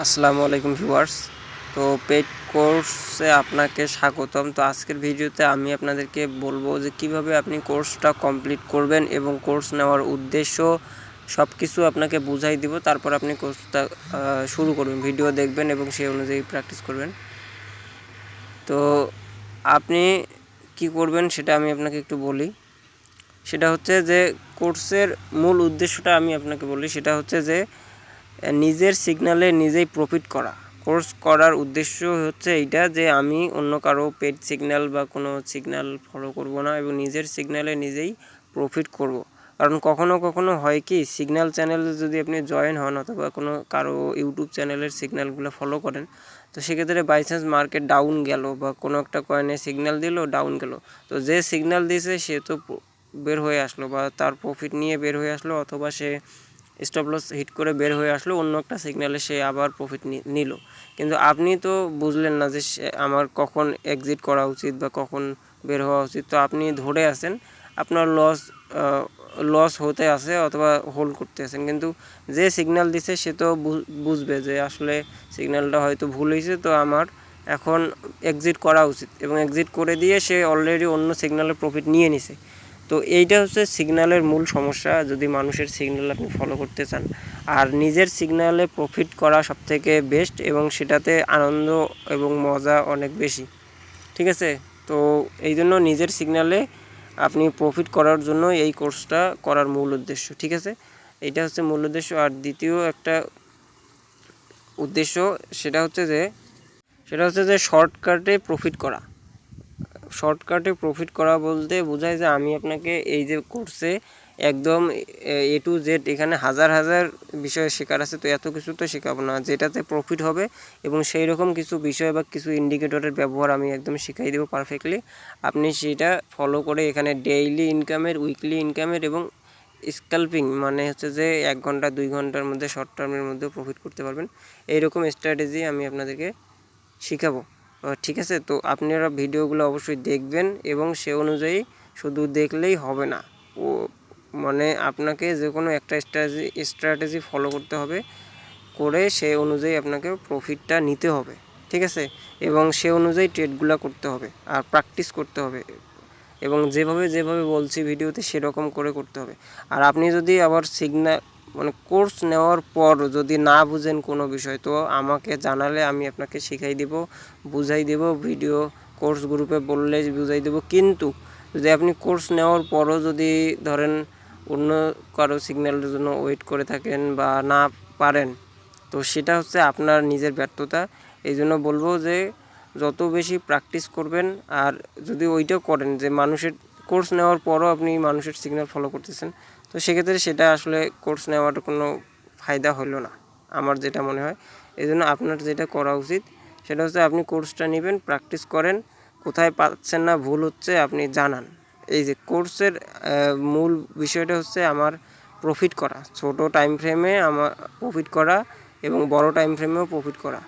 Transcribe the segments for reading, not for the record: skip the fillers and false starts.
আসসালামু আলাইকুম ভিউয়ার্স। তো পেইড কোর্সে আপনাকে স্বাগতম। তো আজকের ভিডিওতে আমি আপনাদেরকে বলবো যে কিভাবে আপনি কোর্সটা কমপ্লিট করবেন এবং কোর্স নেওয়ার উদ্দেশ্য সব কিছু আপনাকে বুঝাই দিব। তারপর আপনি কোর্সটা শুরু করবেন, ভিডিও দেখবেন এবং সেই অনুযায়ী প্র্যাকটিস করবেন। তো আপনি কি করবেন সেটা আমি আপনাকে একটু বলি। সেটা হচ্ছে যে কোর্সের মূল উদ্দেশ্যটা আমি আপনাকে বলি, সেটা হচ্ছে যে নিজের সিগন্যালে নিজেই প্রফিট করা। কোর্স করার উদ্দেশ্য হচ্ছে এইটা যে আমি অন্য কারো পেড সিগন্যাল বা কোনো সিগন্যাল ফলো করব না এবং নিজের সিগন্যালে নিজেই প্রফিট করব। কারণ কখনো কখনো হয় কি, সিগন্যাল চ্যানেলে যদি আপনি জয়েন হন অথবা কোনো কারো ইউটিউব চ্যানেলের সিগন্যালগুলো ফলো করেন, তো সেক্ষেত্রে বাই চান্স মার্কেট ডাউন গেল বা কোনো একটা কয়েনে সিগন্যাল দিল, ডাউন গেল, তো যে সিগন্যাল দিয়েছে সে তো বের হয়ে আসলো বা তার প্রফিট নিয়ে বের হয়ে আসলো, অথবা সে স্টপ লস হিট করে বের হয়ে আসলো, অন্য একটা সিগন্যালে সে আবার প্রফিট নিল। কিন্তু আপনি তো বুঝলেন না যে আমার কখন এক্সিট করা উচিত বা কখন বের হওয়া উচিত। তো আপনি ধরে আছেন, আপনার লস হতে আছে অথবা হোল্ড করতে আছেন। কিন্তু যে সিগন্যাল দিছে সে তো বুঝবে যে আসলে সিগন্যালটা হয়তো ভুল হয়েছে, তো আমার এখন এক্সিট করা উচিত, এবং এক্সিট করে দিয়ে সে অলরেডি অন্য সিগন্যালের প্রফিট নিয়ে নিছে। তো এইটা হচ্ছে সিগন্যালের মূল সমস্যা, যদি মানুষের সিগন্যাল আপনি ফলো করতে চান। আর নিজের সিগন্যালে প্রফিট করা সবথেকে বেস্ট, এবং সেটাতে আনন্দ এবং মজা অনেক বেশি। ঠিক আছে, তো এই জন্য নিজের সিগন্যালে আপনি প্রফিট করার জন্য এই কোর্সটা করার মূল উদ্দেশ্য। ঠিক আছে, এইটা হচ্ছে মূল উদ্দেশ্য। আর দ্বিতীয় একটা উদ্দেশ্য সেটা হচ্ছে যে শর্টকাটে প্রফিট করা। শর্টকাটে প্রফিট করা বলতে বোঝায় যে আমি আপনাকে এই যে কোর্সে একদম এ টু জেড, এখানে হাজার হাজার বিষয় শেখার আছে, তো এত কিছু তো শেখাবো না, যেটাতে প্রফিট হবে এবং সেই রকম কিছু বিষয় বা কিছু ইন্ডিকেটরের ব্যবহার আমি একদম শিখাই দেবো পারফেক্টলি। আপনি সেটা ফলো করে এখানে ডেইলি ইনকামের, উইকলি ইনকামের এবং স্ক্যাল্পিং মানে হচ্ছে যে 1 ঘন্টা 2 ঘন্টার মধ্যে, শর্ট টার্মের মধ্যে প্রফিট করতে পারবেন। এইরকম স্ট্র্যাটেজি আমি আপনাদেরকে শিখাবো। ঠিক আছে, তো আপনারা ভিডিওগুলো অবশ্যই দেখবেন এবং সে অনুযায়ী শুধু দেখলেই হবে না, ও মানে আপনাকে যে কোনো একটা স্ট্র্যাটেজি ফলো করতে হবে, করে সে অনুযায়ী আপনাকে প্রফিটটা নিতে হবে। ঠিক আছে, এবং সে অনুযায়ী ট্রেডগুলো করতে হবে আর প্র্যাকটিস করতে হবে, এবং যেভাবে বলছি ভিডিওতে সেরকম করে করতে হবে। আর আপনি যদি আবার মানে কোর্স নেওয়ার পর যদি না বুঝেন কোনো বিষয়, তো আমাকে জানালে আমি আপনাকে শিখাই দেব, বুঝাই দেব, ভিডিও কোর্স গ্রুপে বললে বুঝাই দেব। কিন্তু যদি আপনি কোর্স নেওয়ার পরও যদি ধরেন অন্য কারো সিগন্যালের জন্য ওয়েট করে থাকেন বা না পারেন, তো সেটা হচ্ছে আপনার নিজের ব্যর্থতা। এই জন্য বলবো যে যত বেশি প্র্যাকটিস করবেন, আর যদি ওইটাও করেন যে মানুষের কোর্স নেওয়ার পরও আপনি মানুষের সিগন্যাল ফলো করতেছেন, তো সেক্ষেত্রে সেটা আসলে কোর্স নেওয়ার কোনো ফায়দা হলো না, আমার যেটা মনে হয়। এই জন্য আপনার যেটা করা উচিত সেটা হচ্ছে আপনি কোর্সটা নেবেন, প্র্যাকটিস করেন, কোথায় পাচ্ছেন না, ভুল হচ্ছে আপনি জানান। এই যে কোর্সের মূল বিষয়টা হচ্ছে আমার প্রফিট করা, ছোট টাইম ফ্রেমে আমার প্রফিট করা এবং বড় টাইম ফ্রেমেও প্রফিট করা।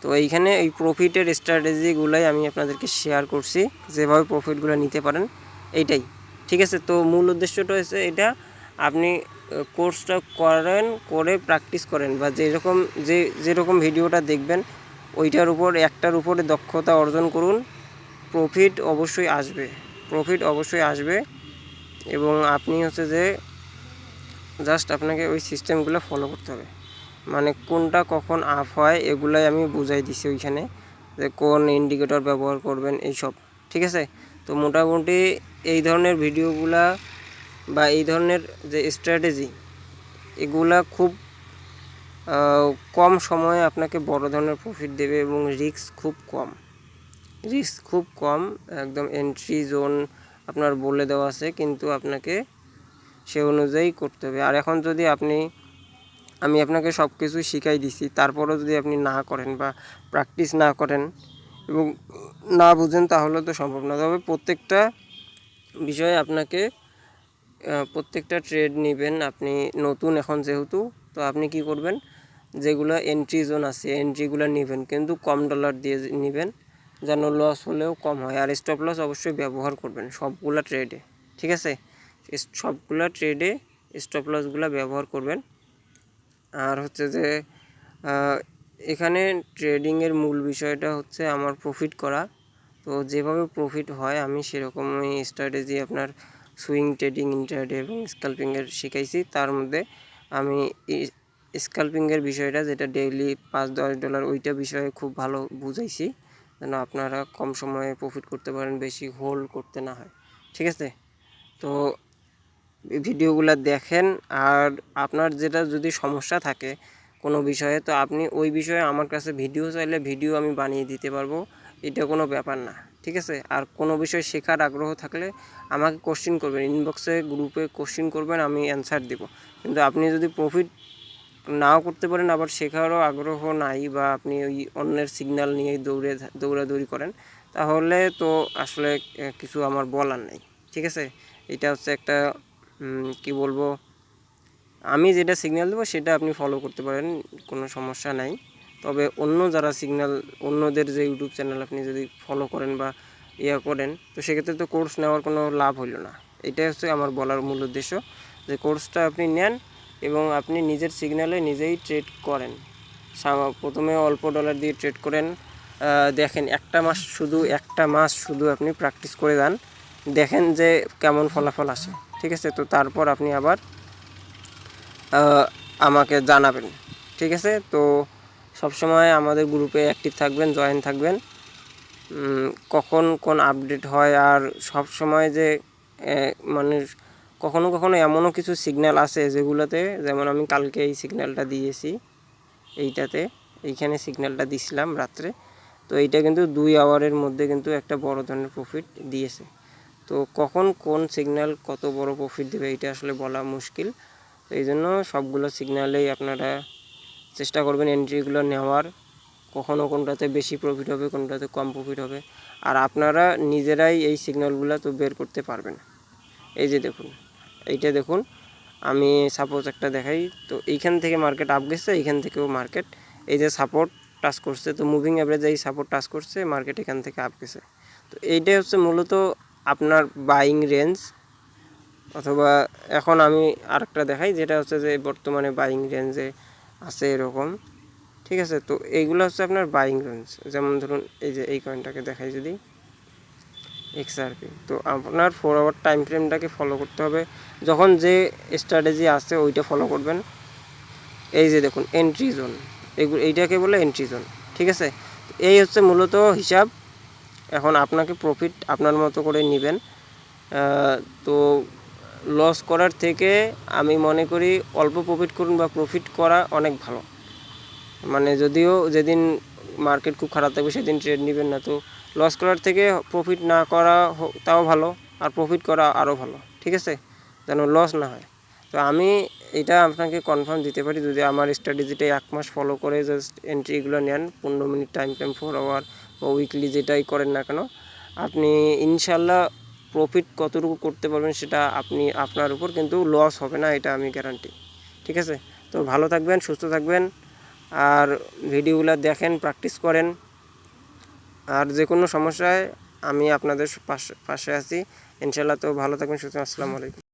তো এইখানে এই প্রফিটের স্ট্র্যাটেজিগুলোই আমি আপনাদেরকে শেয়ার করছি, যেভাবে প্রফিটগুলো নিতে পারেন এইটাই। ঠিক আছে, তো মূল উদ্দেশ্যটা হচ্ছে এটা, আপনি কোর্সটা করেন, করে প্র্যাকটিস করেন, বা যেরকম ভিডিওটা দেখবেন ওইটার উপর একটার উপরে দক্ষতা অর্জন করুন। প্রফিট অবশ্যই আসবে এবং আপনি হচ্ছে যে জাস্ট আপনাকে ওই সিস্টেমগুলো ফলো করতে হবে। মানে কোনটা কখন আপ হয় এগুলাই আমি বুঝাই দিছি ওইখানে, যে কোন ইন্ডিকেটর ব্যবহার করবেন এইসব। ঠিক আছে, তো মোটামুটি এই ধরনের ভিডিওগুলা বা এই ধরনের যে স্ট্র্যাটেজি, এগুলা খুব কম সময়ে আপনাকে বড় ধরনের প্রফিট দেবে এবং রিস্ক খুব কম। একদম এন্ট্রি জোন আপনার বলে দেওয়া আছে, কিন্তু আপনাকে সে অনুযায়ী করতে হবে। আর এখন যদি আমি আপনাকে সব কিছু শিখাই দিছি, তারপরেও যদি আপনি না করেন বা প্র্যাকটিস না করেন এবং না বুঝেন, তাহলে তো সম্ভব না। তবে প্রত্যেকটা বিষয়ে আপনাকে প্রত্যেকটা ট্রেড নেবেন আপনি, নতুন এখন যেহেতু, তো আপনি কি করবেন, যেগুলো এন্ট্রি জোন আছে এন্ট্রিগুলো নেবেন, কিন্তু কম ডলার দিয়ে নেবেন, যেন লস হলেও কম হয়। আর স্টপ লস অবশ্যই ব্যবহার করবেন সবগুলা ট্রেডে। ঠিক আছে, সবগুলা ট্রেডে স্টপ লসগুলো ব্যবহার করবেন। আর হচ্ছে যে এখানে ট্রেডিংয়ের মূল বিষয়টা হচ্ছে আমার প্রফিট করা। তো যেভাবে প্রফিট হয় আমি সেরকমই স্ট্র্যাটেজি আপনার সুইং ট্রেডিং, ইন্ট্রাডে এবং স্ক্যাল্পিংয়ের শিখাইছি। তার মধ্যে আমি স্ক্যাল্পিংয়ের বিষয়টা যেটা ডেইলি $5-10 ওইটা বিষয়ে খুব ভালো বুঝাইছি, যেন আপনারা কম সময়ে প্রফিট করতে পারেন, বেশি হোল্ড করতে না হয়। ঠিক আছে, তো ভিডিওগুলো দেখেন। আর আপনার যেটা যদি সমস্যা থাকে কোনো বিষয়ে, তো আপনি ওই বিষয়ে আমার কাছে ভিডিও চাইলে ভিডিও আমি বানিয়ে দিতে পারবো, এটা কোনো ব্যাপার না। ঠিক আছে, আর কোনো বিষয় শেখার আগ্রহ থাকলে আমাকে কোশ্চেন করবেন, ইনবক্সে গ্রুপে কোশ্চেন করবেন, আমি অ্যান্সার দেব। কিন্তু আপনি যদি প্রফিট নাও করতে পারেন, আবার শেখারও আগ্রহ নাই, বা আপনি ওই অন্যের সিগন্যাল নিয়ে দৌড়াদৌড়ি করেন, তাহলে তো আসলে কিছু আমার বলার নেই। ঠিক আছে, এটা হচ্ছে একটা কি বলবো, আমি যেটা সিগন্যাল দেবো সেটা আপনি ফলো করতে পারেন, কোনো সমস্যা নাই। তবে অন্য যারা সিগন্যাল, অন্যদের যে ইউটিউব চ্যানেল আপনি যদি ফলো করেন বা করেন, তো সেক্ষেত্রে তো কোর্স নেওয়ার কোনো লাভ হইল না। এটাই হচ্ছে আমার বলার মূল উদ্দেশ্য, যে কোর্সটা আপনি নেন এবং আপনি নিজের সিগন্যালে নিজেই ট্রেড করেন। প্রথমে অল্প ডলার দিয়ে ট্রেড করেন, দেখেন একটা মাস শুধু আপনি প্র্যাকটিস করে যান, দেখেন যে কেমন ফলাফল আসে। ঠিক আছে, তো তারপর আপনি আবার আমাকে জানাবেন। ঠিক আছে, তো সবসময় আমাদের গ্রুপে অ্যাক্টিভ থাকবেন, জয়েন থাকবেন। কখন কোন আপডেট হয়, আর সব সময় যে মানে কখনো কখনো এমনও কিছু সিগন্যাল আসে যেগুলোতে, যেমন আমি কালকে এই সিগন্যালটা দিয়েছি, এইখানে সিগন্যালটা দিছিলাম রাত্রে, তো এইটা কিন্তু 2 আওয়ারের মধ্যে কিন্তু একটা বড় ধরনের প্রফিট দিয়েছে। তো কখন কোন সিগন্যাল কত বড় প্রফিট দেবে এটা আসলে বলা মুশকিল। তো এই জন্য সবগুলো সিগন্যালেই আপনারা চেষ্টা করবেন এন্ট্রিগুলো নেওয়ার, কখনও কোনটাতে বেশি প্রফিট হবে, কোনটাতে কম প্রফিট হবে, আর আপনারা নিজেরাই এই সিগন্যালগুলো তো বের করতে পারবেন। এই যে দেখুন, এইটা দেখুন, আমি সাপোজ একটা দেখাই, তো এইখান থেকে মার্কেট আপ গেছে, এইখান থেকেও মার্কেট এই যে সাপোর্ট টাচ করছে, তো মুভিং অ্যাভারেজ এই সাপোর্ট টাচ করছে, মার্কেট এখান থেকে আপ গেছে। তো এইটাই হচ্ছে মূলত আপনার বাইং রেঞ্জ। অথবা এখন আমি আরেকটা দেখাই, যেটা হচ্ছে যে বর্তমানে বাইং রেঞ্জে আছে এরকম। ঠিক আছে, তো এইগুলো হচ্ছে আপনার বাইং রেঞ্জ। যেমন ধরুন এই যে এই কয়েনটাকে দেখাই যদি, XRP, তো আপনার 4 আওয়ার টাইম ফ্রেমটাকে ফলো করতে হবে। যখন যে স্ট্র্যাটেজি আছে ওইটা ফলো করবেন। এই যে দেখুন এন্ট্রি জোন, এইটাকে বলে এন্ট্রি জোন। ঠিক আছে, এই হচ্ছে মূলত হিসাব। এখন আপনাকে প্রফিট আপনার মতো করে নেবেন। তো লস করার থেকে আমি মনে করি অল্প প্রফিট করুন, বা প্রফিট করা অনেক ভালো। মানে যদিও যেদিন মার্কেট খুব খারাপ থাকবে সেদিন ট্রেড নেবেন না, তো লস করার থেকে প্রফিট না করা তাও ভালো, আর প্রফিট করা আরও ভালো। ঠিক আছে, যেন লস না হয়। তো আমি এটা আপনাকে কনফার্ম দিতে পারি, যদি আমার স্ট্র্যাটেজিটা 1 মাস ফলো করে জাস্ট এন্ট্রিগুলো নেন, 15 মিনিট টাইম ফ্রেম, 4 আওয়ার বা উইকলি যেটাই করেন না কেন, আপনি ইনশাল্লাহ প্রফিট কতটুকু করতে পারবেন সেটা আপনার উপর, কিন্তু লস হবে না, এটা আমি গ্যারান্টি। ঠিক আছে, তো ভালো থাকবেন, সুস্থ থাকবেন, আর ভিডিওগুলো দেখেন, প্র্যাকটিস করেন। আর যে কোনো সমস্যায় আমি আপনাদের পাশে আছি ইনশাল্লাহ। তো ভালো থাকবেন, সুস্থ, আসসালামু আলাইকুম।